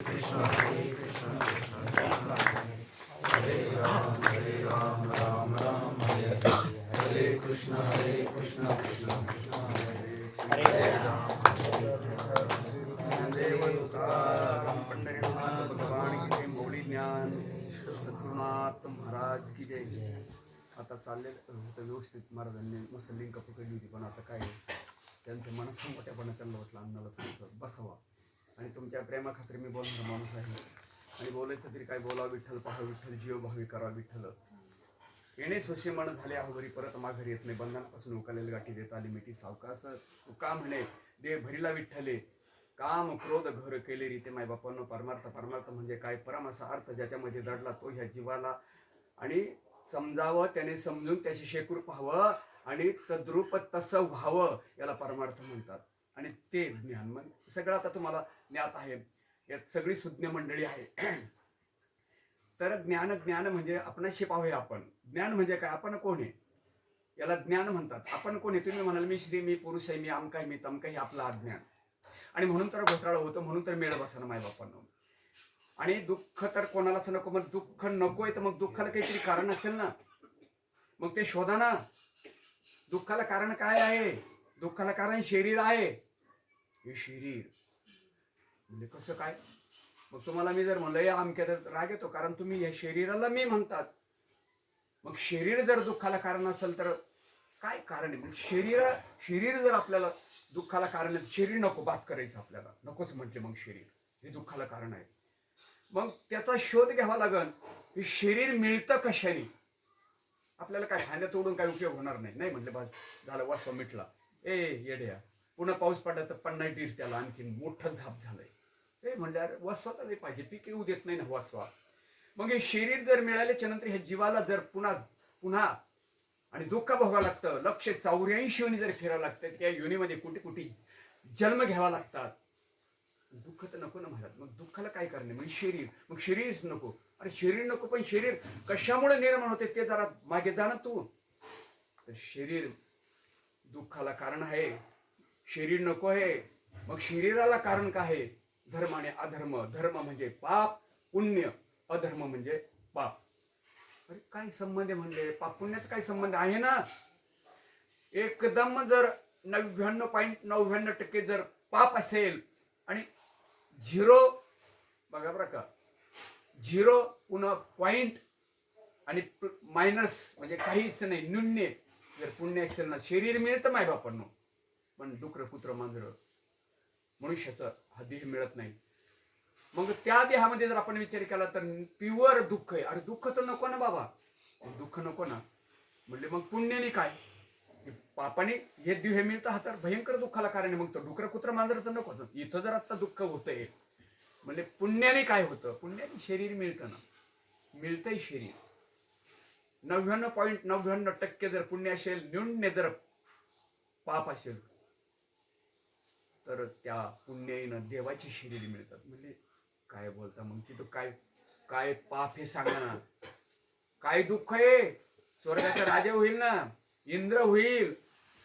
कृष्ण हरे कृष्ण कृष्ण कृष्ण हरे राम राम राम हरे हरे हरे कृष्ण कृष्ण कृष्ण हरे राम देव तुकाराम पंढरीनाथ भगवान की जय. मौली ज्ञान सद्गुरुनाथ महाराज की जय. आता चाललेलं होतं व्यवस्थित, महाराजांनी मस्त लिंक पकडली होती, पण आता काय त्यांचं मनाचं मोठ्यापणा त्यांना वाटलं अन्नाला थोडंसं बसावा. आणि तुमच्या प्रेमाखातर मी बोलणारा माणूस आहे, आणि बोलायचं तरी काय बोलावं. विठ्ठल पहा विठ्ठल, जीव भावी करा विठ्ठल. येणे स्वसे मन झाले आहोबरी, परत माघारी येत नाही. बंधनापासून उकालेल गाठी देत आली मिठी सावकास. तुका म्हणे देव भरीला विठ्ठले, काम क्रोध घर केले रीते. माय बापांनो, परमार्थ परमार्थ म्हणजे काय? परम असा अर्थ ज्याच्यामध्ये दडला तो ह्या जीवाला आणि समजावं, त्याने समजून त्याचे शेकूर पाहावं आणि तद्रूप तसं व्हावं, याला परमार्थ म्हणतात. आणि ते ज्ञान मग सगळं आता तुम्हाला ज्ञात आहे, यात सगळी सुज्ञ मंडळी आहे. तर ज्ञान ज्ञान म्हणजे आपणाशी पाहूया आपण. ज्ञान म्हणजे काय? आपण कोण आहे याला ज्ञान म्हणतात. आपण कोण आहे? तुम्ही म्हणाल मी श्री, मी पुरुष आहे, मी आमका आहे, मी तमका, हे आपलं अज्ञान. आणि म्हणून तर घोटाळा होतं, म्हणून तर मेळ बसा ना मायबापांना. आणि दुःख तर कोणालाच नको. मग दुःख नकोय तर मग दुःखाला काहीतरी कारण असेल ना, मग ते शोधा ना. दुःखाला कारण काय आहे? दुःखाला कारण शरीर आहे. हे शरीर म्हणजे कसं काय? मग तुम्हाला मी जर म्हणलं या आमक्या, तर राग येतो, कारण तुम्ही या शरीराला मी म्हणतात. मग शरीर जर दुःखाला कारण असेल तर काय कारण आहे? मग शरीर जर आपल्याला दुःखाला कारण आहे, शरीर नको बात करायचं आपल्याला, नकोच म्हटले. मग शरीर हे दुःखाला कारण आहे. मग त्याचा शोध घ्यावा लागल. हे शरीर मिळतं कशाने? आपल्याला काय खाण्यात तोडून काय उपयोग होणार नाही. नाही म्हटलं बस झालं, वासवा मिटला. येड्या, पुन्हा पाऊस पडला तर पन्नास डीर त्याला आणखीन मोठं झाप झालंय. म्हणलं अरे वसवाला नाही पाहिजे, पीक येऊ देत नाही ना वसवा. मग हे शरीर जर मिळाल्याच्या नंतर ह्या जीवाला जर पुन्हा आणि दुःख भोगावं लागतं. 184 योनी जर फिरावं लागतं, त्या योनीमध्ये कुठे जन्म घ्यावा लागतात. दुःख तर नको ना महाराज. मग दुःखाला काय करणे? म्हणजे शरीर. मग शरीरच नको. अरे शरीर नको, पण शरीर कशामुळे निर्माण होते ते जरा मागे जा ना तू. तर शरीर दुःखाला कारण आहे. शरीर नको आहे. मग शरीराला कारण काय आहे? धर्म आणि अधर्म. धर्म म्हणजे पाप, पुण्य. अधर्म म्हणजे पाप. अरे काय संबंध आहे म्हणले? पाप पुण्याचा काय संबंध आहे ना? एकदम जर 99.99% जर पाप असेल आणि 0, बघा बरं का, 0 पुन्हा पॉइंट आणि मायनस म्हणजे काहीच नाही, न्यून्य जर पुण्य असेल ना, शरीर मिळतं माय बापांनो, पण डुकर कुत्र मांजर मनुष्याचं हा देह मिळत नाही. मग त्या देहामध्ये जर आपण विचार केला तर प्युअर दुःख आहे. अरे दुःख तर नको ना बाबा, दुःख नको ना. म्हणजे मग पुण्याने काय? पापाने हे देह मिळतं हा तर भयंकर दुःखाला कारण आहे. मग तर डुकर कुत्र मांजर तर नकोच. इथं जर आता दुःख होतंय म्हणजे पुण्याने काय होतं? पुण्याने शरीर मिळतं ना, मिळतंय शरीर. 99.99% जर पुण्य असेल, न्यून्य जर पाप असेल, तर त्या पुण्याईनं देवाची शरीर मिळतात. म्हणजे काय बोलता? मग तिथं काय काय पाप हे सांगा ना. काय दुःख आहे? स्वर्गाचा राजा होईल ना, इंद्र होईल,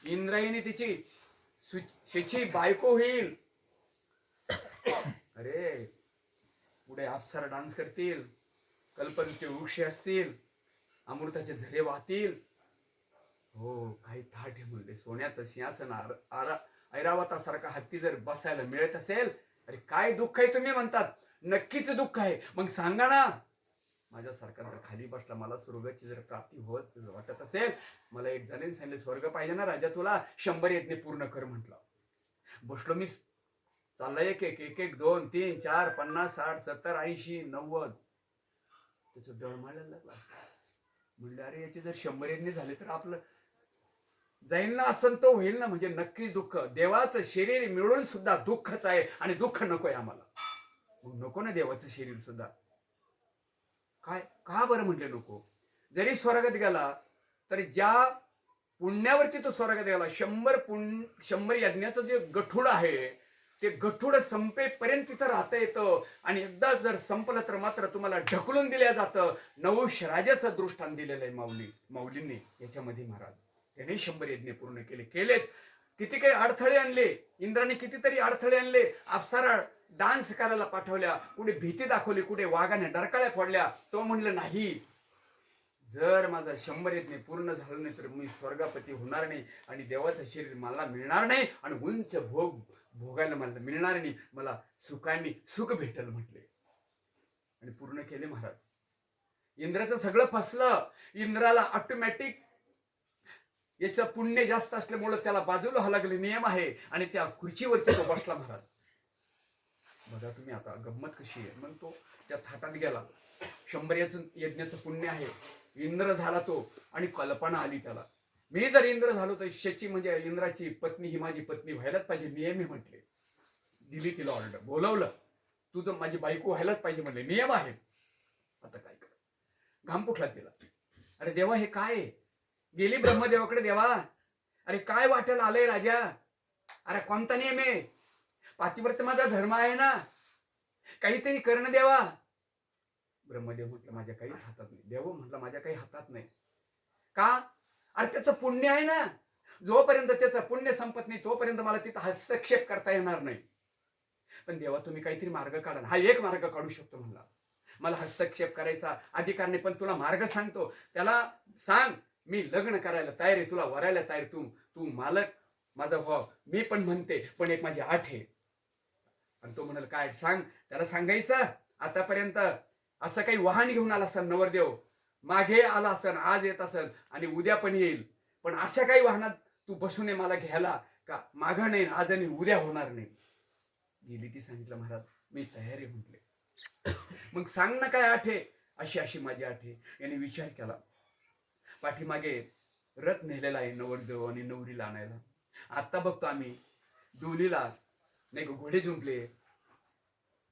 इंद्रायणी तिची बायको होईल. अरे पुढे अप्सरा डान्स करतील, कल्पनेचे वृक्ष असतील, अमृताचे झरे वाहतील. हो काही थाट आहे म्हणले. सोन्याचं सिंहासन ऐरावतासारखा हत्ती जर बसायला मिळत असेल, अरे काय दुःख आहे तुम्ही म्हणतात? नक्कीच दुःख आहे. मग सांगा ना. माझ्यासारखा जर खाली बसला, मला स्वर्गाची जर प्राप्ती होत वाटत असेल, मला एक जणांनी सांगितलं स्वर्ग पाहिजे ना राजा तुला, 100 यज्ञ पूर्ण कर म्हटलं. बसलो मी, चाललंय एक एक एक एक 2 3 4 50 60 70 80 90. त्याचं डळ मारायला लागला. म्हणलं अरे याचे जर 100 यज्ञ झाले तर आपलं जाईल ना, असं तो होईल ना. म्हणजे नक्की दुःख. देवाचं शरीर मिळून सुद्धा दुःखच आहे आणि दुःख नकोय आम्हाला. मग नको ना देवाचं शरीर सुद्धा. काय का बरं म्हटले नको? जरी स्वर्गात गेला तरी ज्या पुण्यावरती तो स्वर्गात गेला, 100 यज्ञाचं जे गठुड आहे ते गठुड संपेपर्यंत तिथं राहता येतं. आणि एकदा जर संपलं तर मात्र तुम्हाला ढकलून दिल्या जातं. नवश राजाचं दृष्टांत दिलेलं आहे माऊलींनी याच्यामध्ये महाराज. त्याने 100 यज्ञ पूर्ण केलेच. किती काही अडथळे आणले इंद्राने, कितीतरी अडथळे आणले. अप्सरा डान्स करायला पाठवल्या, कुठे भीती दाखवली, कुठे वाघाने डरकाळ्या फोडल्या. तो म्हणलं नाही, जर माझा 100 यज्ञ पूर्ण झालं नाही तर मी स्वर्गापती होणार नाही आणि देवाचं शरीर मला मिळणार नाही आणि उंच भोग भोगायला मला मिळणार नाही, मला सुखाने सुख भेटल म्हटले. आणि पूर्ण केले महाराज. इंद्राचं सगळं फसलं. इंद्राला ऑटोमॅटिक याचं पुण्य जास्त असल्यामुळं त्याला बाजूला हलगले नियम आहे आणि त्या खुर्चीवरती तो बसला महाराज. बघा तुम्ही आता गंमत कशी आहे. मग तो त्या थाटात गेला. 100 यज्ञाचं पुण्य आहे. इंद्र झाला तो आणि कल्पना आली त्याला, मी जर इंद्र झालो तर शची म्हणजे इंद्राची पत्नी ही माझी पत्नी व्हायलाच पाहिजे, नियम आहे म्हटले. दिली तिला ऑर्डर, बोलवलं, तू तर माझी बायको व्हायलाच पाहिजे म्हटले, नियम आहे. आता काय कर, घाम फुटला तिला. अरे देवा हे काय, गेली ब्रह्मदेवाकडे. देवा अरे काय वाटेल आलंय राजा, अरे कोणता नियम आहे, पातिव्रत माझा धर्म आहे ना, काहीतरी करणं देवा. ब्रह्मदेव म्हटलं माझ्या काहीच हातात नाही. देव म्हटलं माझ्या काही हातात नाही. का, अरे त्याचं पुण्य आहे ना, जोपर्यंत त्याचं पुण्य संपत नाही तोपर्यंत मला तिथं हस्तक्षेप करता येणार नाही. पण देवा तुम्ही काहीतरी मार्ग काढा. हा एक मार्ग काढू शकतो म्हणला, मला हस्तक्षेप करायचा अधिकार नाही, पण तुला मार्ग सांगतो. त्याला सांग मी लग्न करायला तयार आहे, तुला वरायला तयार, तू मालक माझा भाव. मी पण म्हणते, पण एक माझी आठ आहे. आणि तो म्हणाल काय सांग. त्याला सांगायचं आतापर्यंत असं काही वाहन घेऊन आला असेल नवरदेव, मागे आला असेल, आज येत असेल आणि उद्या पण येईल, पण अशा काही वाहनात तू बसू नये मला घ्यायला, का मागं नाही आज आणि उद्या होणार नाही. गेली ती सांगितलं महाराज मी तयार आहे म्हटले. मग सांग ना काय आठ आहे. अशी अशी माझी आठ आहे. याने विचार केला. पाठीमागे रथ नेलेला आहे नवरदेव आणि नवरीला आणायला. आता बघतो आम्ही डोलीला नाही का घोडे जुंपले,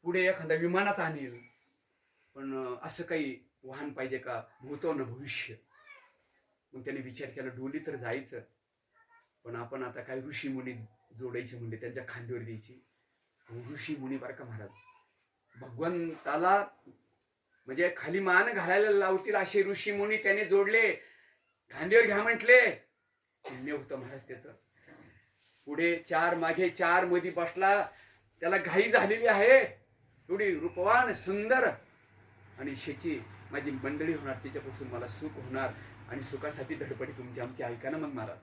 पुढे एखादा विमानात आणील, पण असं काही वाहन पाहिजे का, भूतो न भविष्य. मग त्याने विचार केला डोली तर जायचं, पण आपण आता काय ऋषी मुनी जोडायचे म्हणले, त्यांच्या खांद्यावर द्यायची. ऋषी मुनी बरं का महाराज, भगवंताला म्हणजे खाली मान घालायला लावतील असे ऋषी मुनी त्याने जोडले, खांद्यावर घ्या म्हटले. पुण्य होतं महाराज त्याचं. पुढे 4 मागे 4 मध्ये बसला. त्याला घाई झालेली आहे, एवढी रूपवान सुंदर आणि शेची माझी मंडळी होणार, तिच्यापासून मला सुख होणार आणि सुखासाठी धडपडी तुमची आमची ऐका ना मग महाराज.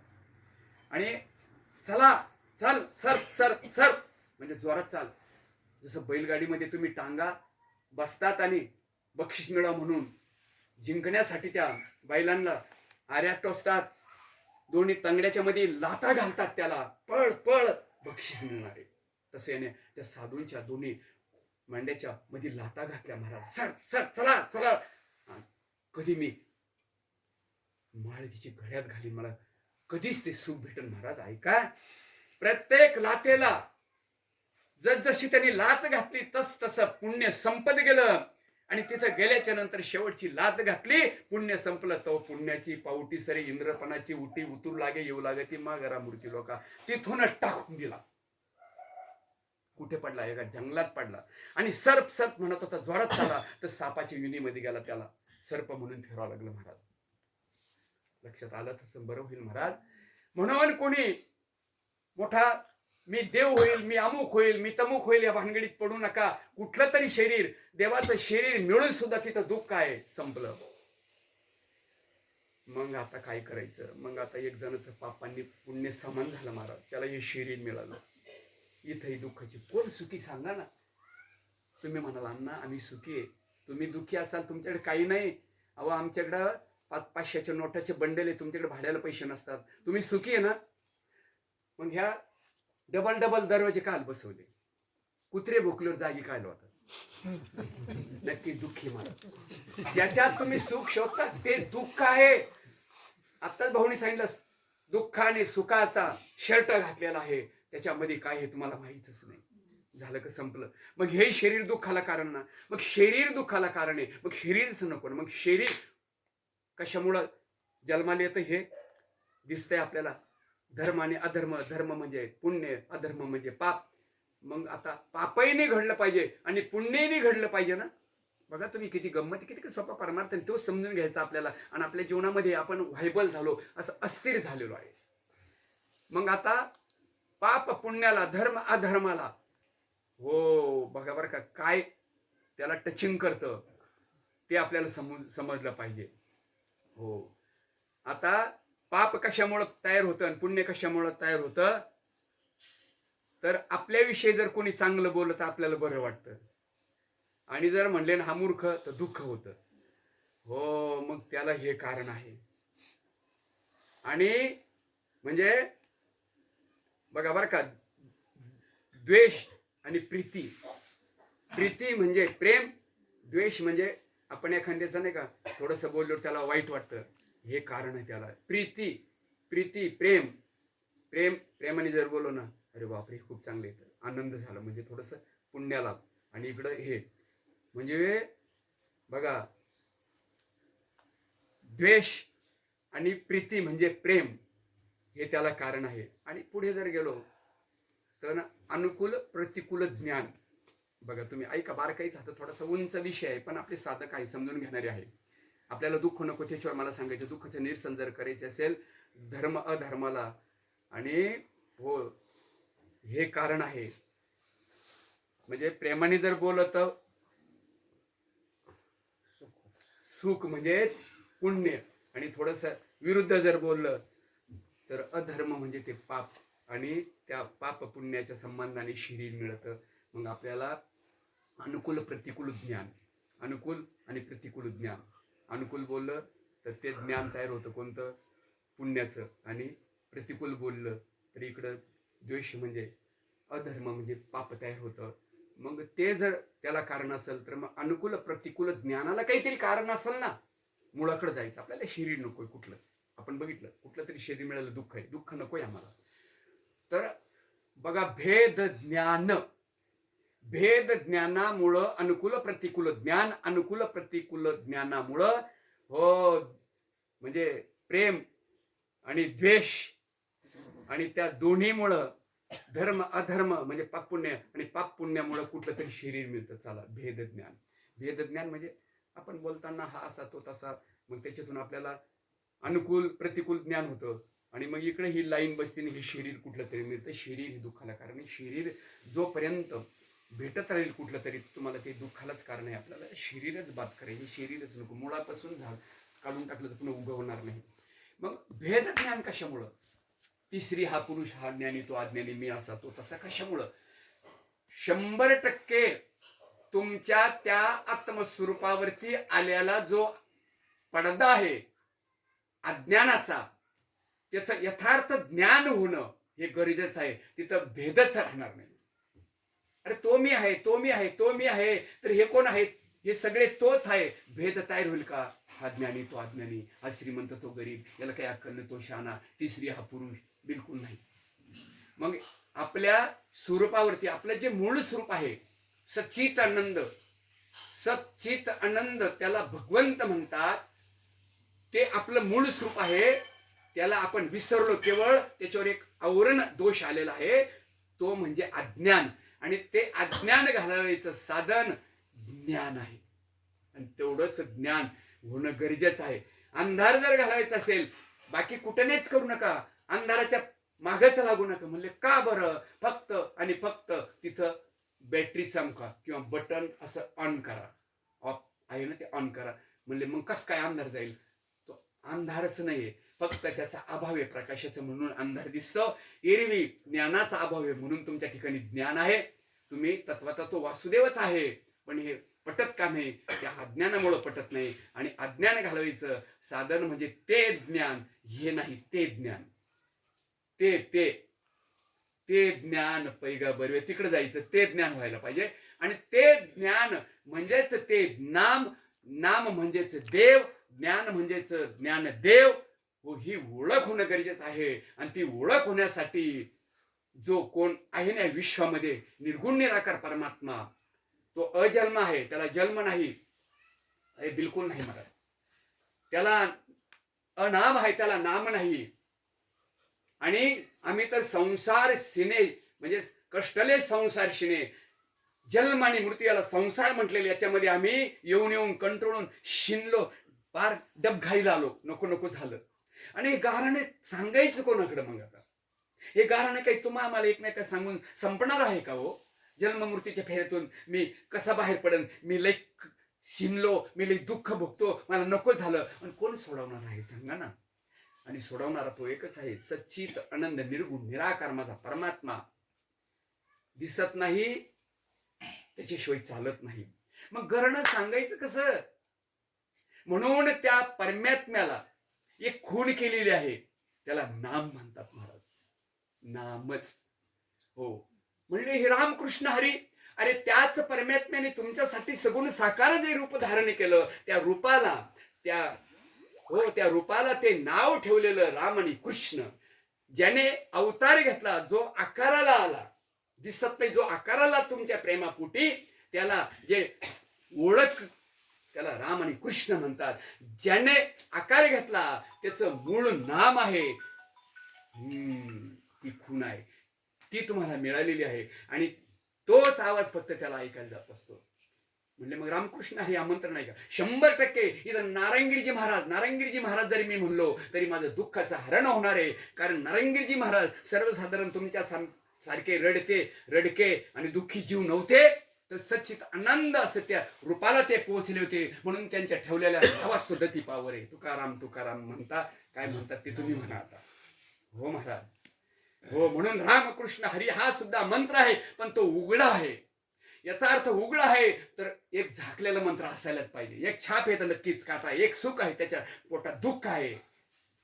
आणि चला चल सर सर सर म्हणजे जोरात चाल. जसं बैलगाडीमध्ये तुम्ही टांगा बसतात आणि बक्षीस मिळवा म्हणून जिंकण्यासाठी त्या बैलांना आऱ्यात टोचतात, दोन्ही तंगड्याच्या मध्ये लाथा घालतात, त्याला पळ पळ बक्षीस मिळणार आहे. तसे याने त्या साधूंच्या दोन्ही मांड्याच्या मध्ये लाथा घातल्या महाराज. सर सर चला चला. कधी मी माळ तिची गळ्यात घाली, मला कधीच ते सुख भेटल महाराज. ऐका, प्रत्येक लाथेला जसजशी त्यांनी लात घातली तस तसं पुण्य संपत गेलं. आणि तिथं गेल्याच्या नंतर शेवटची लात घातली, पुण्य संपलं. तो पुण्याची पावटी सरी इंद्रपणाची उटी उतरू लागे येऊ लागे ती मागरा मूर्ती लोका, तिथूनच टाकून दिला. कुठे पडला, एका जंगलात पडला. आणि सर्प सर्प म्हणत होता, जोरात चाला, तर सापाच्या युनीमध्ये गेला, त्याला सर्प म्हणून फिरावं लागलं महाराज. लक्षात आलं तसं बरं होईल महाराज. म्हणून कोणी मोठा मी देव होईल, मी अमुक होईल, मी तमुक होईल या भानगडीत पडू नका. कुठलं तरी शरीर, देवाचं शरीर मिळून सुद्धा तिथं दुःख आहे, संपलं. मग आता काय करायचं. मग आता एक जणाचं पापांनी पुण्य समान झालं महाराज, त्याला हे शरीर मिळालं. इथंही दुःखाची कोण सुखी सांगा ना. तुम्ही म्हणाल अण्णा आम्ही सुखी आहे, तुम्ही दुःखी असाल, तुमच्याकडे काही नाही. अहो आमच्याकडं 500च्या नोटाचे बंडल आहे, तुमच्याकडे भाड्याला पैसे नसतात, तुम्ही सुखी आहे ना. मग ह्या डबल डबल दरवाजे काल बसवले, कुत्रे भोकल्यावर जागी काय होतात. नक्की दुःखी मला. ज्याच्यात तुम्ही सुख शोधता ते दुःख आहे. आत्ताच भाऊनी सांगितलं, दुःखाने सुखाचा शर्ट घातलेला आहे, त्याच्यामध्ये काय आहे तुम्हाला माहीतच नाही. झालं का संपलं. मग हे शरीर दुःखाला कारण ना, मग शरीर दुःखाला कारण आहे, मग शरीरच नको ना. मग शरीर कशामुळं जन्माला येतं हे दिसतंय आपल्याला. धर्म आणि अधर्म, धर्म म्हणजे पुण्य, अधर्म म्हणजे पाप. मग आता पापही नाही घडलं पाहिजे आणि पुण्यही नाही घडलं पाहिजे ना. बघा तुम्ही किती गंमत, किती सोपा परमार्थ, तो समजून घ्यायचा आपल्याला. आणि आपल्या जीवनामध्ये आपण व्हायबल झालो, असं अस्थिर झालेलो आहे. मग आता पाप पुण्याला, धर्म अधर्माला हो बघा बरं का, काय त्याला टचिंग करतं ते आपल्याला समजलं पाहिजे. हो. आता पाप कशामुळं तयार होतं आणि पुण्य कशामुळं तयार होतं? तर आपल्याविषयी जर कोणी चांगलं बोललं तर आपल्याला बरं वाटतं, आणि जर म्हणले ना हा मूर्ख तर दुःख होतं. हो, मग त्याला हे कारण आहे. आणि म्हणजे बघा बरं का, द्वेष आणि प्रीती. प्रीती म्हणजे प्रेम, द्वेष म्हणजे आपण एखाद्याचं नाही का थोडंसं बोलल्यावर त्याला वाईट वाटतं, हे कारण आहे त्याला. प्रीती, प्रीती प्रेम. प्रेमाने जर बोललो ना, अरे बापरे खूप चांगले येतं, आनंद झाला म्हणजे थोडंसं पुण्याला. आणि इकडं हे म्हणजे बघा, द्वेष आणि प्रीती म्हणजे प्रेम, हे त्याला कारण आहे. आणि पुढे जर गेलो तर ना, अनुकूल प्रतिकूल ज्ञान. बघा तुम्ही ऐका, बारकाईच आता थोडासा उंच विषय आहे, पण आपले साधक आहे समजून घेणारे आहे. आपल्याला दुःख नको त्याच्यावर मला सांगायचं, दुःखाचं निरसन जर करायचे असेल धर्म अधर्माला, आणि हो हे कारण आहे. म्हणजे प्रेमाने जर बोलत सुख म्हणजेच पुण्य, आणि थोडस विरुद्ध जर बोललं तर अधर्म म्हणजे ते पाप, आणि त्या पाप पुण्याच्या संबंधाने शरीर मिळतं. मग आपल्याला अनुकूल प्रतिकूल ज्ञान, अनुकूल आणि प्रतिकूल ज्ञान. अनुकूल बोललं तर ते ज्ञान तयार होतं कोणतं? पुण्याचं. आणि प्रतिकूल बोललं तर इकडं द्वेष म्हणजे अधर्म म्हणजे पाप तयार होतं. मग ते जर त्याला कारण असेल तर मग अनुकूल प्रतिकूल ज्ञानाला काहीतरी कारण असेल ना. मुळाकडे जायचं आपल्याला, शरीर नकोय कुठलंच. आपण बघितलं कुठलं तरी शरीर मिळालं दुःख आहे, दुःख नकोय आम्हाला. तर बघा, भेद ज्ञान, भेद ज्ञानामुळं अनुकूल प्रतिकूल ज्ञान, अनुकूल प्रतिकूल ज्ञानामुळं हो म्हणजे प्रेम आणि द्वेष, आणि त्या दोन्हीमुळं धर्म अधर्म म्हणजे पाप पुण्य, आणि पाप पुण्यामुळं कुठलं तरी शरीर मिळतं. चला, भेद ज्ञान. भेद ज्ञान म्हणजे आपण बोलताना हा असा तो तसा, मग त्याच्यातून आपल्याला अनुकूल प्रतिकूल ज्ञान होतं. आणि मग इकडे ही लाईन बसते, हे शरीर कुठलं तरी मिळतं. शरीर हे दुःखाला कारण आहे. शरीर जोपर्यंत भेटत राहील कुठलं तरी, तुम्हाला ते दुःखालाच कारण आहे. आपल्याला शरीरच बाद करायचे, शरीरच नको. मुळापासून झाड काढून टाकलं तर पुन्हा उभं होणार नाही. मग भेद ज्ञान कशामुळं? तिसरी हा पुरुष हा ज्ञानी, तो अज्ञानी, मी असा तो तसा कशामुळं? 100% तुमच्या त्या आत्मस्वरूपावरती आलेला जो पडदा आहे अज्ञानाचा, त्याचं यथार्थ ज्ञान होणं हे गरजेचं आहे. तिथं भेदच राहणार नाही. अरे तो मी आहे, तो मी आहे, तो मी आहे, तर हे कोण आहेत? हे सगळे तोच आहे. भेद तयार होईल का? हा ज्ञानी, तो अज्ञानी, हा श्रीमंत, तो गरीब, याला काही अक्कल नाही, तो शहाणा, ती स्त्री, हा पुरुष, बिलकुल नाही. मग आपल्या स्वरूपावरती आपलं जे मूळ स्वरूप आहे, सच्चित आनंद, सच्चित आनंद त्याला भगवंत म्हणतात. ते आपलं मूळ स्वरूप आहे. त्याला आपण विसरलो, केवळ त्याच्यावर एक आवरण दोष आलेला आहे, तो म्हणजे अज्ञान. आणि ते अज्ञान घालवायचं साधन ज्ञान आहे, आणि तेवढंच ज्ञान होणं गरजेचं आहे. अंधार जर घालवायचा असेल, बाकी कुठनेच करू नका, अंधाराच्या मागच लागू नका. म्हणले का बरं? फक्त आणि फक्त तिथं बॅटरी चमका किंवा बटन असं ऑन करा, ऑफ आहे ना ते ऑन करा. म्हणले मग कस काय अंधार जाईल? तो अंधारच नाहीये, फक्त त्याचा अभाव आहे प्रकाशाचं, म्हणून अंधार दिसतो. एरवी ज्ञानाचा अभाव आहे म्हणून तुमच्या ठिकाणी ज्ञान आहे. तुम्ही तत्वता तो वासुदेवच आहे, पण हे पटत का नाही? त्या अज्ञानामुळं पटत नाही. आणि अज्ञान घालवायचं साधन म्हणजे ते ज्ञान, हे नाही ते ज्ञान. ते ते ते ज्ञान पैगा बरवे, तिकडे जायचं, ते ज्ञान व्हायला पाहिजे. आणि ते ज्ञान म्हणजेच ते नाम, नाम म्हणजेच देव, ज्ञान म्हणजेच ज्ञानदेव. हो, ही ओळख होणं गरजेचं आहे. आणि ती ओळख होण्यासाठी जो कोण आहे ना विश्वामध्ये, निर्गुण निराकार परमात्मा, तो अजन्म आहे, त्याला जन्म नाही, हे बिलकुल नाही मला. त्याला अनाम आहे, त्याला नाम नाही. आणि आम्ही तर संसार सिने म्हणजे कष्टले संसार शिने, जन्म आणि मृत्यू याला संसार म्हटलेले, याच्यामध्ये आम्ही येऊन येऊन कंटाळून शिनलो, पार डबघाईला आलो, नको नको झालं. आणि हे गाराणे सांगायचं कोणाकडे? मग आता हे गाराणे काही तुम्हा आम्हाला एकमेका सांगून संपणार आहे का हो? जन्ममृत्यूच्या फेऱ्यातून मी कसा बाहेर पडेन, मी लई शिनलो, मी लई दुःख भोगतो, मला नको झालं. आणि कोण सोडवणार आहे सांगा ना. आणि सोडवणारा तो एकच आहे, सच्चित आनंद निर्गुण निराकार माझा परमात्मा. दिसत नाही त्याच्याशिवाय चालत नाही. मग घरनं सांगायचं कसं. म्हणून त्या परमात्म्याला एक खूण केलेली आहे, त्याला नाम म्हणतात महाराज. नामच. हो, म्हणजे हे रामकृष्ण हरी. अरे त्याच परमात्म्याने तुमच्यासाठी सगुण साकार जे रूप धारण केलं, त्या रूपाला त्या रूपाला ते नाव ठेवलेलं राम आणि कृष्ण. ज्याने अवतार घेतला, जो आकाराला आला, दिसत नाही, जो आकाराला तुमच्या प्रेमापोटी, त्याला जे ओळख, त्याला राम आणि कृष्ण म्हणतात. ज्याने आकार घेतला त्याचं मूळ नाम आहे. ती खूण आहे, ती तुम्हाला मिळालेली आहे. आणि तोच आवाज फक्त त्याला ऐकायला जात असतो. म्हणजे मग रामकृष्ण हे आमंत्रण आहे का? 100% इथं नारायणगिरीजी महाराज जरी मी म्हणलो तरी माझं दुःखाचं हरण होणार आहे. कारण नारायणगिरीजी महाराज सर्वसाधारण तुमच्या सारखे रडके आणि दुःखी जीव नव्हते, तर सच्चित आनंद असं त्या रूपाला ते पोहोचले होते. म्हणून त्यांच्या ठेवलेल्या नावात सुद्धा ती पावर आहे. तुकाराम तुकाराम म्हणता, काय म्हणतात ते तुम्ही म्हणा आता. हो महाराज, हो. म्हणून रामकृष्ण हरी हा सुद्धा मंत्र आहे, पण तो उघडा आहे. याचा अर्थ उघडा आहे तर एक झाकलेला मंत्र असायलाच पाहिजे. एक छाप आहे तर नक्कीच काटा. एक सुख आहे, त्याच्या पोटात दुःख आहे.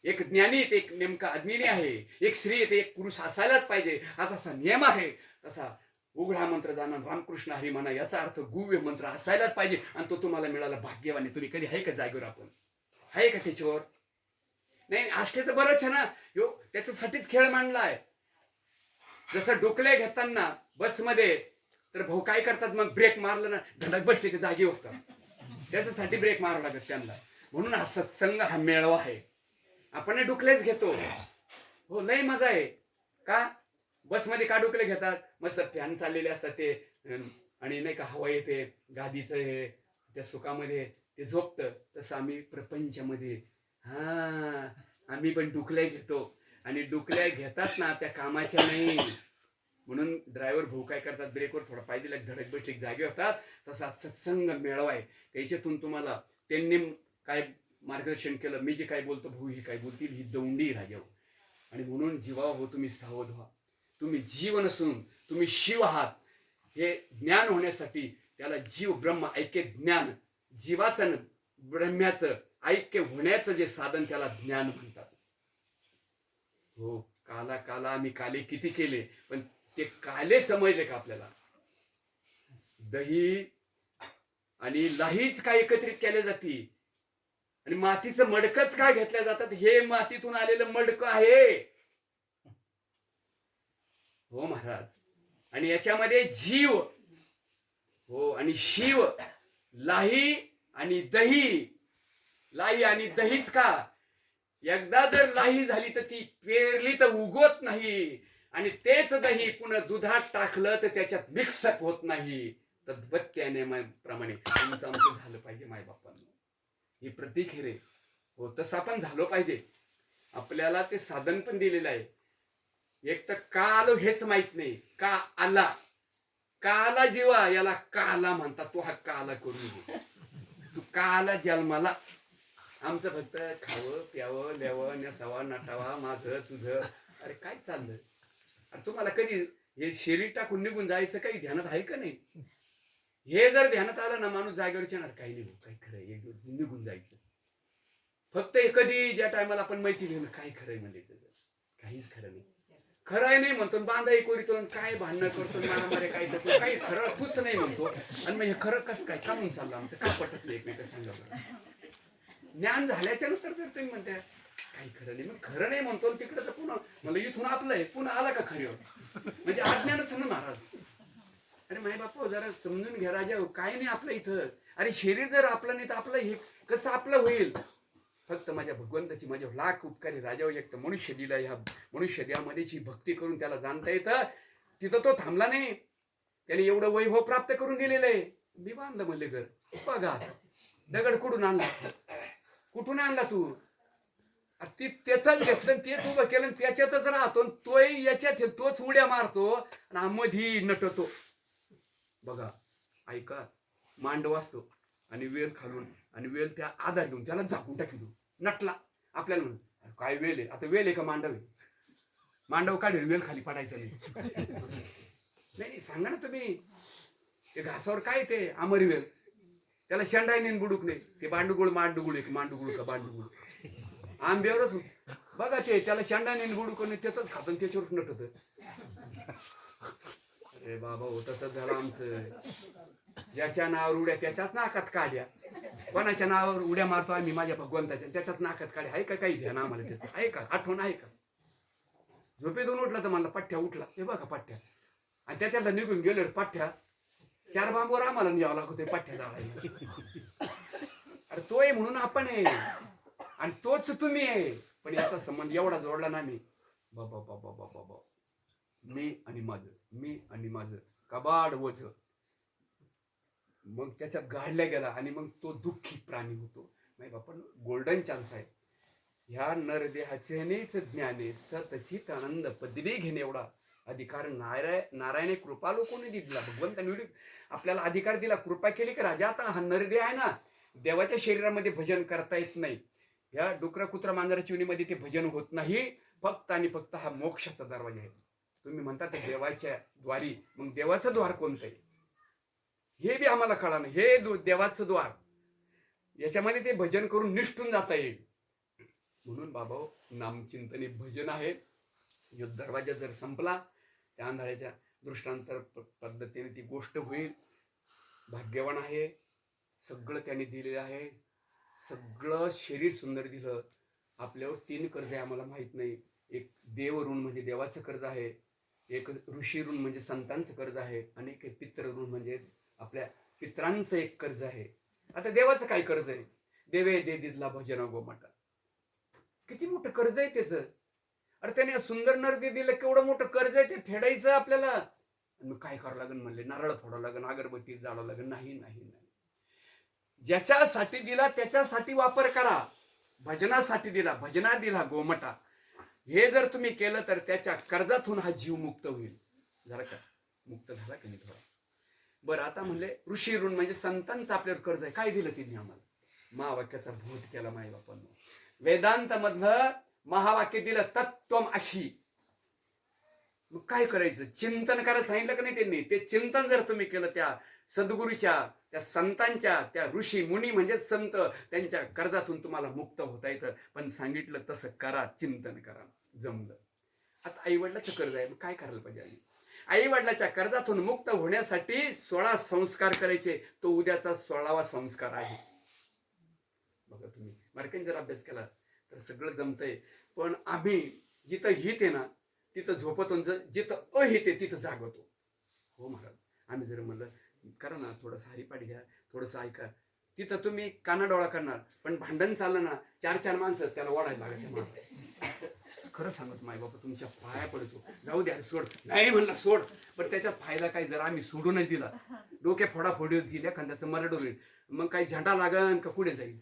एक ज्ञानी एक नेमका अज्ञानी आहे. एक स्त्री एक पुरुष असायलाच पाहिजे, असा नियम आहे. तसा उघडा मंत्र जाणून रामकृष्ण हरी म्हणा, याचा अर्थ गुव्य मंत्र असायलाच पाहिजे. आणि तो तुम्हाला मिळाला भाग्यवान. तुम्ही कधी आहे का जागेवर? आपण आहे का त्याच्यावर? नाही असले तर बरंच आहे ना. यो त्याच्यासाठीच खेळ मांडलाय. जसं डोकले घेताना बसमध्ये तर भाऊ काय करतात, मग ब्रेक मारलं ना धडक बसले की जागी होतात. त्याच्यासाठी ब्रेक मारावं लागत त्यांना. म्हणून हा सत्संग हा मेळवा आहे. आपण डुकलेच घेतो. हो, लय मजा आहे. का बसमध्ये का डुकले घेतात? मस्त फॅन चाललेले असतात ते, आणि नाही का हवा येते, गादीचं हे त्या सुखामध्ये ते झोपतं. तसं आम्ही प्रपंचामध्ये आम्ही पण डुकल्या घेतो. आणि डुकल्या घेतात ना त्या कामाच्या नाही. म्हणून ड्रायव्हर भाऊ काय करतात, ब्रेकवर थोडा पाय दिला धडक बसले जागे होतात. तसा सत्संग मेळवा आहे. त्याच्यातून तुम्हाला त्यांनी काय मार्गदर्शन केलं, मी जे काय बोलतो भाऊ ही काय बोलतील, ही दौंडी राजाव. आणि म्हणून जीवा हो तुम्ही सावध व्हा. तुम्ही जीव नसून तुम्ही शिव आहात. हे ज्ञान होण्यासाठी त्याला जीव ब्रह्म ऐक्य ज्ञान, जीवाचं ब्रह्म्याचं ऐक्य होण्याचं जे साधन त्याला ज्ञान म्हणतात. हो, काला आम्ही काले किती केले, पण ते काले समजले का आपल्याला? दही आणि लाहीच काय एकत्रित केल्या जाते, आणि मातीचं मडकच काय घेतल्या जातात? हे मातीतून आलेलं मडक आहे. हो महाराज. आणि याच्यामध्ये जीव हो आणि शिव, लाही आणि दही. लाही आणि दहीच का? एकदा जर लाही झाली तर ती पेरली तर उगवत नाही. आणि तेच दही पुन्हा दुधात टाकलं तर त्याच्यात मिक्सअप होत नाही. तर बत्त्याने प्रमाणे आमचं झालं पाहिजे मायबापांना. हे प्रतीक हे रे. हो, तसं आपण झालो पाहिजे. आपल्याला ते साधन पण दिलेलं आहे. एक तर का आलो हेच माहित नाही. का आला? काला जीवा, याला काला म्हणतात. तो हा काला करून घे. तू काला जन्माला. आमचं फक्त खावं प्यावं ल्यावं नेसावा नटावा माझं तुझं. अरे काय चाललं? अरे तुम्हाला कधी हे शरीर टाकून निघून जायचं काही ध्यानात आहे का नाही? हे जर ध्यानात आलं ना माणूस जागेवर येणार. काही नाही, काय खरं, एक दिवस निघून जायचं. फक्त कधी ज्या टायमाला आपण माहिती घेऊन काय खरंय म्हणजे त्याचं काहीच खरं नाही. खरं आहे नाही म्हणतो, बांधाई कोरितो, काय भांडणं करतो, मारामारे काय करतो, काही खरं तूच नाही म्हणतो. आणि मग हे खरं कसं काय का म्हणून चाललं आमचं? का पटत नाही एकमेक सांगा बरं. ज्ञान झाल्याच्या नंतर जर तुम्ही म्हणताय काही खरं नाही, मग खरं नाही म्हणतो तिकडे तर पुन्हा मला इथून आपलं आहे पुन्हा आला का खरीवर? म्हणजे अज्ञानच ना महाराज. अरे माय बापा जरा समजून घ्या राजा, काय नाही आपलं इथं. अरे शरीर जर आपलं नाही तर आपलं हे कसं आपलं होईल? फक्त माझ्या भगवंताची माझ्या लाख उपकारी राजावर एक तर मनुष्य दिला. ह्या मनुष्य देहामध्ये जी भक्ती करून त्याला जाणता येतं. तिथं तो थांबला नाही. त्याने एवढं वैभव प्राप्त करून दिलेलं आहे. मी बांधलं म्हणले घर. बघा दगड कुठून आणला? कुठून आणला तू? ती त्याच घेतलं तेच उभं केलं, त्याच्यातच राहतो. तोही याच्यात तोच उड्या मारतो आणि मधी नटतो. बघा ऐका, मांडव असतो आणि वेल खालून आणि वेल त्या आधार घेऊन त्याला झाकून टाकी नटला. आपल्याला म्हणून काय वेल आहे, आता वेल आहे का मांडव आहे? मांडव काढेल, वेल खाली पडायचं नाही. नाही सांगा ना तुम्ही, ते घासावर काय ते आमरी वेल, त्याला शेंडाय नाही बुडूक नाही, ते बांडुगुळ मांडुगुळ एक मांडुगुळ का बांडुगुळ आंब्यावरच बघा ते, त्याला शेंडा नाही बुडूक नाही, त्याच खातो त्याच्यावर नटत. अरे बाबा हो, तसंच झालं आमचं. ज्याच्या नावावर उड्या त्याच्याच नाकात काढ्या, कोणाच्या नावावर उड्या मारतो आम्ही माझ्या भगवंताच्या, त्याच्याच नाकात काढ्या. आहे का काही ध्यान आम्हाला त्याचं? आहे का आठवण आहे का? झोपेतून उठला तर मला पठ्ठ्या उठला, हे बघा पठ्ठ्या, आणि त्याच्यातला निघून गेले पठ्ठ्या 4 बांबवर आम्हाला न्यावं लागतोय पठ्ठ्या जाळायला. अरे तो आहे म्हणून आपण आहे आणि तोच तुम्ही आहे, पण याचा संबंध एवढा जोडला ना मी, बाबा बाबा बाबा बाबा, मी आणि माझं कबाड वच. मग त्याच्यात गाडल्या गेला आणि मग तो दुःखी प्राणी होतो. नाही बापा, गोल्डन चान्स आहे. ह्या नरदेहाचेनेच ज्ञाने सतचित आनंद पदवी घेणे एवढा अधिकार नारायणे कृपालो कोणी दिला, भगवंतांनी आपल्याला अधिकार दिला, कृपा केली की राजा आता हा नरदेह आहे ना, देवाच्या शरीरामध्ये भजन करता येत नाही. ह्या डुकरा कुत्रा मांजरा चिवणीमध्ये ते भजन होत नाही. फक्त आणि फक्त हा मोक्षाचा दरवाजा आहे. तुम्ही म्हणता ते देवाच्या द्वारी, मग देवाचं द्वार कोणतं आहे हे बी आम्हाला कळा नाही. हे देवाचं द्वार, याच्यामध्ये ते भजन करून निष्ठून जाता येईल. म्हणून बाबा नामचिंतनी भजन आहे. जो दरवाजा जर संपला, त्या आंधळ्याच्या दृष्टांतर पद्धतीने ती गोष्ट होईल. भाग्यवान आहे, सगळं त्याने दिलेलं आहे, सगळं शरीर सुंदर दिलं. आपल्यावर 3 कर्ज आहे आम्हाला माहित नाही. एक देव ऋण म्हणजे देवाचं कर्ज आहे, एक ऋषी ऋण म्हणजे संतांचं कर्ज आहे, आणि एक पितृ ऋण म्हणजे आपल्या पित्रांचं एक कर्ज आहे. आता देवाचं काय कर्ज आहे? देवे दे दिदला भजन गोमाटा, किती मोठं कर्ज आहे त्याचं. अरे त्याने सुंदर नरदे दिलं, केवढं मोठं कर्ज आहे ते फेडायचं आपल्याला. मग काय करावं लागेल म्हणले? नारळ फोडावं लागेल, अगरबत्ती जाळावं लागेल? नाही नाही नाही, ज्याच्यासाठी दिला त्याच्यासाठी वापर करा. भजनासाठी दिला, भजनात दिला गोमटा, हे जर तुम्ही केलं तर त्याच्या कर्जातून हा जीव मुक्त होईल. झाला का? मुक्त झाला की नाही थोडा? बरं, आता म्हणले ऋषी ऋण म्हणजे संतांचं आपल्यावर कर्ज आहे. काय दिलं त्यांनी आम्हाला? महावाक्याचा बोध केला माई बापांना. वेदांत मधलं महावाक्य दिलं, तत्त्वम अशी. मग काय करायचं? चिंतन करायला सांगितलं का नाही त्यांनी? ते चिंतन जर तुम्ही केलं, त्या सद्गुरूच्या, त्या संतांच्या, त्या ऋषी मुनी म्हणजे संत, त्यांच्या कर्जातून तुम्हाला मुक्त होता येतं. पण सांगितलं तसं करा, चिंतन करा. जमलं. आता आई वडिलाचं कर्ज आहे, मग काय करायला पाहिजे? आई वडिलाच्या कर्जातून मुक्त होण्यासाठी 16 संस्कार करायचे. तो उद्याचा 16वा संस्कार आहे. बघा तुम्ही मार्केन जर अभ्यास केला तर सगळं जमतंय. पण आम्ही जिथं हित आहे ना तिथं झोपतो, जिथं अहित आहे तिथं जागवतो. हो महाराज, आम्ही जर म्हणलं करा ना थोडंसं हरिपाठ घ्या, थोडंसं ऐका, तिथं तुम्ही कानाडोळा करणार. पण भांडण चाललं ना, 4 माणसं त्याला ओढायला लागत. खरं सांगत माय बाबा, तुमच्या पाया पडतो, जाऊ द्या सोड. नाही म्हणला सोड, पण त्याचा फायदा काय? जर आम्ही सोडूनच दिला, डोक्या फोडाफोडी होतील, एखाद्याचं मरड होईल, मग काही झंडा लागन का पुढे जाईल?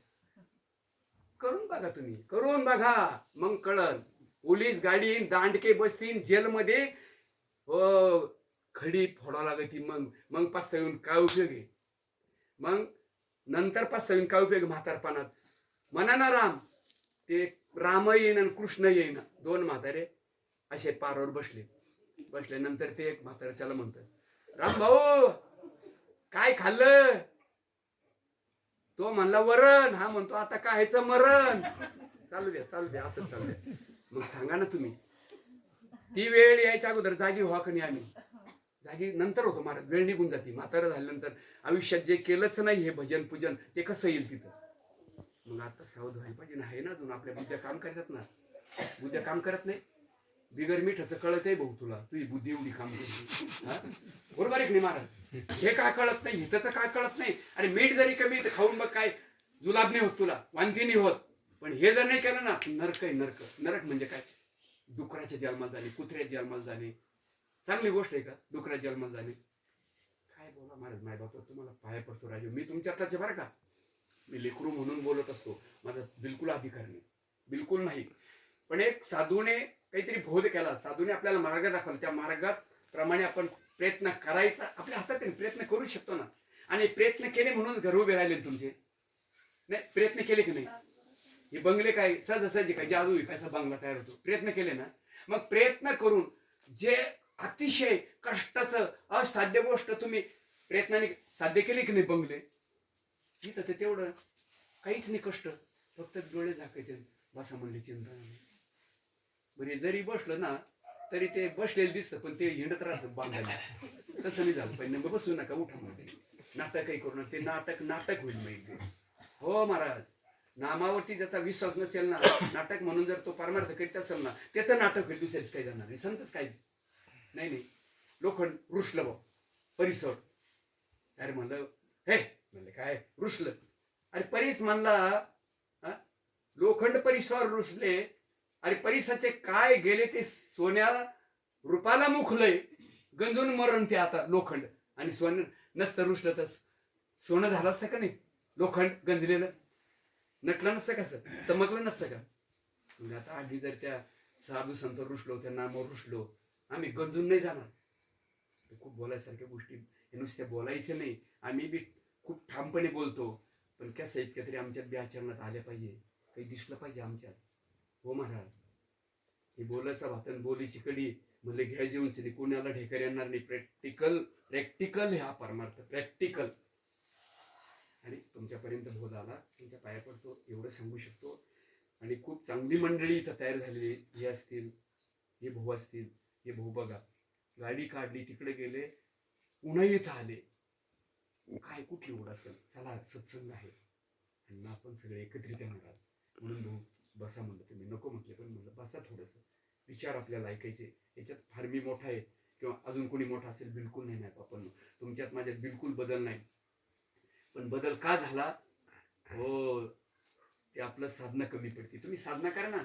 करून बघा तुम्ही, करून बघा, मग कळल. पोलीस गाडी दांडके बसतील जेलमध्ये, हो खडी फोडा लागती. मग पास्ता येऊन काय उपयोग आहे? मग नंतर पास्ता येऊन काय उपयोग? म्हातारपणात म्हणा ना राम, ते राम येईन आणि कृष्ण येईन, 2 म्हातारे असे पारावर बसले नंतर ते एक म्हातारे त्याला म्हणतं, राम भाऊ काय खाल्लं? तो म्हणला वरण. हा म्हणतो आता कायचं मरण? चालू द्या असंच चालू द्या. मग सांगा ना तुम्ही, ती वेळ यायच्या अगोदर जागी व्हा का नाही? आम्ही जागी नंतर होतो महाराज, वेळ निघून जाते. म्हातारं झाल्यानंतर आयुष्यात जे केलंच नाही हे भजन पूजन, ते कसं येईल तिथं? मग आता सावध व्हायला पाहिजे ना. आहे ना अजून आपल्या बुद्ध्या काम करतात ना. बुद्ध्या काम करत नाही, बिगर मिठाचं कळत आहे भाऊ तुला, तुझी बुद्धी एवढी काम करते. बरोबर आहे की नाही महाराज? हे काय कळत नाही, हिताचं काय कळत नाही. अरे मीठ जरी कमी खाऊन बघ, काय जुलाब नाही होत तुला, वांती नाही होत. पण हे जर नाही केलं ना, नरक आहे नरक. नरक म्हणजे काय? डुकराच्या जन्माला जाणे, कुत्र्याच्या जन्माला जाणे. चांगली गोष्ट आहे का डुकराच्या जन्माला जाणे? काय बोला महाराज, माय बाप तुम्हाला पाया पडतो राजू, मी तुमच्यातलाच बरं का. मी लेकरू म्हणून बोलत असतो, माझा बिलकुल अधिकार नाही, बिलकुल नाही. पण एक साधूने काहीतरी बोध केला, साधूने आपल्याला मार्ग दाखवला, त्या मार्गात प्रमाणे आपण प्रयत्न करायचा आपल्या हातात आहे, प्रयत्न करू शकतो ना. आणि प्रयत्न केले म्हणून घर उभे राहिले तुमचे. नाही प्रयत्न केले की नाही, हे बंगले काय सहजासहजी काय जादू कसा बंगला तयार होतो, प्रयत्न केले ना. मग प्रयत्न करून जे अतिशय कष्टाचं असाध्य गोष्ट तुम्ही प्रयत्नाने साध्य केली की नाही बंगले, इथं ते तेवढं काहीच नाही कष्ट, फक्त डोळे झाकायचे, बसा म्हणले चिंता नाही. बरे जरी बसलं ना तरी ते बसलेलं दिसतं, पण ते हिंडत राहतं बांधायला. तसं नाही झालं पाहिजे. बसू नका, उठा मध्ये नाटकही करू नका. ते नाटक होईल माहिती. हो महाराज, नामावरती ज्याचा विश्वास नसेल ना, नाटक म्हणून जर तो परमार्थ करीत असेल ना, त्याचं नाटक होईल, दुसऱ्याच काही जाणार नाही. संतच काय नाही. लोखंड रुसलं बा परिसर, अरे म्हणलं हे म्हणलं काय रुसलं, अरे परीस म्हणला लोखंड परिसर रुसले. अरे परिसाचे काय गेले ते सोन्या रुपाला मुखलंय, गंजून मरण ते आता लोखंड. आणि सोनं नसतं रुसलं तर सोनं झालं असतं का नाही, लोखंड गंजलेलं नटलं नसतं कसं, चमकलं नसतं का. म्हणजे आता आधी जर त्या साधू संत रुसलो, त्या नामावर रुसलो, आम्ही गंजून नाही जाणार. खूप बोलायसारख्या गोष्टी नुसत्या बोलायचं नाही, आम्ही बी खूप ठामपणे बोलतो, पण कसं इतक्या तरी आमच्यात बी आचरणात आल्या पाहिजे, काही दिसलं पाहिजे आमच्यात. हो महाराज, हे बोलायचा भातन बोलीची कडी म्हणजे घ्या जेवून सिधी कोणाला ढेकर येणार नाही. प्रॅक्टिकल हा परमार्थ, प्रॅक्टिकल. आणि तुमच्यापर्यंत बोध आला, तुमच्या पाया पडतो एवढं सांगू शकतो. आणि खूप चांगली मंडळी इथं तयार झालेली, हे असतील, हे भाऊ असतील, हे भाऊ बघा गाडी काढली तिकडे गेले, पुन्हा इथं आले. काय कुठली ओढ असेल, चला सत्संग आहे आणि आपण सगळे एकत्रित येणार आहात म्हणून भाऊ बसा म्हणलं. तुम्ही नको म्हटले, पण म्हणलं बसा, थोडंसं विचार आपल्याला ऐकायचे. याच्यात फार मी मोठा आहे किंवा अजून कोणी मोठा असेल बिलकुल नाही आपण, तुमच्यात माझ्यात बिलकुल बदल नाही. पण बदल का झाला, हो ते आपलं साधना कमी पडते. तुम्ही साधना करा ना,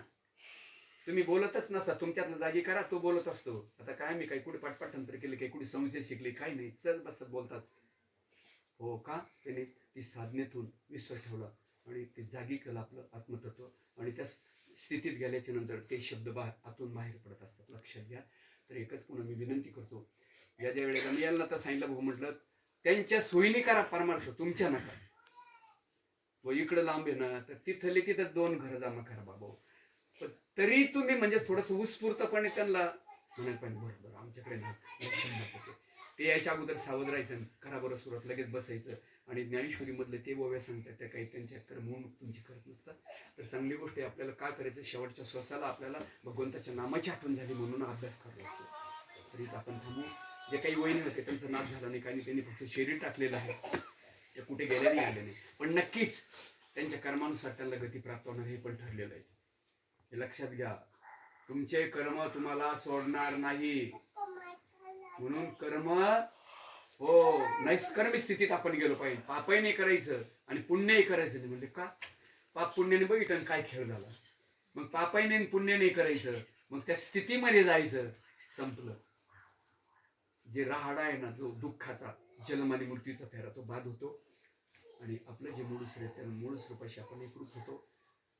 तुम्ही बोलतच नसा, तुमच्यातलं जागी करा, तो बोलत असतो. आता काय मी काही कुठे पाठपाठांतर केले, काही कुठे संशय शिकले, काही नाही, चल बसत बोलतात. हो का, त्याने ती साधनेतून विश्वास ठेवला आणि ते जागी केलं आपलं आत्मतत्व. आणि त्या स्थितीत गेल्याच्या नंतर ते शब्द आतून बाहेर पडत असतात, लक्षात घ्या. तर एकच पुन्हा मी विनंती करतो, या ज्या वेळेला मी यांना तर सांगितलं भाऊ म्हटलं, त्यांच्या सोयीने करा परमार्थ, तुमच्या नका. व इकडं लांब आहे ना, तर तिथले तिथं 2 घरं जमा करा बाबा. पण तरी तुम्ही म्हणजे थोडंसं उत्स्फूर्तपणे त्यांना म्हणायला पाहिजे, बरोबर आमच्याकडे नाही, ते याच्या अगोदर सावध राहायचं, करा बरं सुरुवात, लगेच बसायचं. आणि ज्ञानेश्वरी मधले ते ओव्या सांगतात, त्या काही त्यांच्या कर्मून तुमची करत नसतात. तर चांगली गोष्ट आहे, आपल्याला काय करायचं, शेवटच्या श्वासाला आपल्याला भगवंताच्या नामाची आठवण झाली म्हणून अभ्यास करावा लागतो. तरी आपण थांबू. जे काही वहिनी होते त्यांचा नाच झाला नाही, काही त्यांनी फक्त शरीर टाकलेलं आहे, ते कुठे गेले नाही, आले नाही. पण नक्कीच त्यांच्या कर्मानुसार त्यांना गती प्राप्त होणार हे पण ठरलेलं आहे. हे लक्षात घ्या, तुमचे कर्म तुम्हाला सोडणार नाही. म्हणून कर्म हो नैष्कर्मी स्थितीत आपण गेलो पाहिजे. पापही नाही करायचं आणि पुण्यही करायचं नाही. म्हणजे का, पाप पुण्याने बघितलं काय खेळ झाला. मग पापही नाही पुण्य नाही करायचं, मग त्या स्थितीमध्ये जायचं, संपलं. जे राहाडा आहे ना, जो दुःखाचा जन्म आणि मृत्यूचा फेरा, तो बाद होतो. आणि आपलं जे मूळ स्वरूप त्याला मूळ स्वरूपाशी आपण एकरूप होतो.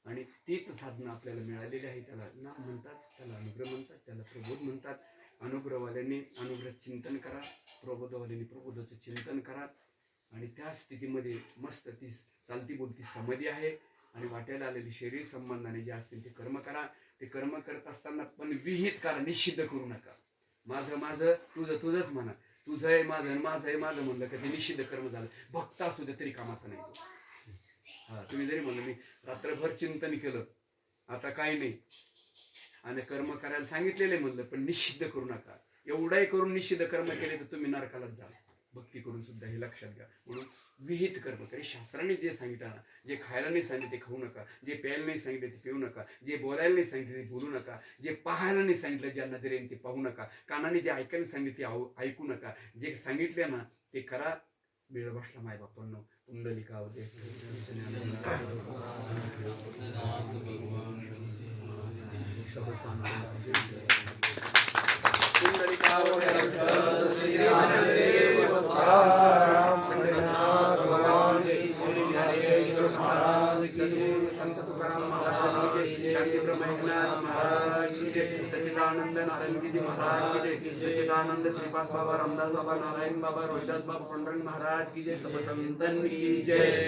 आणि तीच साधना आपल्याला मिळालेली आहे. त्याला नाम म्हणतात, त्याला अनुग्रह म्हणतात, त्याला प्रबोध म्हणतात. अनुग्रहवाल्यांनी अनुग्रह चिंतन करा, प्रबोधवाल्यांनी प्रबोधाचं चिंतन करा. आणि त्या स्थितीमध्ये मस्त ती चालती बोलती समाधी आहे. आणि वाट्याला आलेली शरीर संबंधाने जे असतील ते कर्म करा. ते कर्म करत असताना पण विहित करा, निषिद्ध करू नका. माझं माझं, तुझं तुझंच म्हणा. तुझं आहे माझं, माझं आहे माझं म्हणलं का ते निषिद्ध कर्म झालं. भक्त असू दे तरी कामाचं नाही. हा, तुम्ही जरी म्हणलं मी रात्रभर चिंतन केलं, आता काही नाही, आणि कर्म करायला सांगितलेले म्हणलं, पण निषिद्ध करू नका. एवढाही करून निषिद्ध कर्म केले तर तुम्ही नरकालाच जाल, भक्ती करून सुद्धा, हे लक्षात घ्या. म्हणून विहित कर्म करे. शास्त्राने जे सांगितलं ना, जे खायला नाही सांगितले ते खाऊ नका, जे प्यायला नाही सांगितले ते पिऊ नका, जे बोलायला नाही सांगितले ते बोलू नका, जे पाहायला नाही सांगितलं ज्या नजरेने ते पाहू नका, कानाने जे ऐकायला सांगितले ते ऐकू नका, जे सांगितले ना ते करा. वेळ बसला माय बापांनो, पुंडलिकावदे संत तुकाराम महाराज शांती ब्रह्म एकनाथ महाराज की जय, सच्चिदानंद नारायण की जय महाराज की जय, सच्चिदानंद श्रीपाद बाबा, रामदास बाबा, नारायण बाबा, रोहिदास बाबा, पंडरंग महाराज की जय, सब संतन की जय।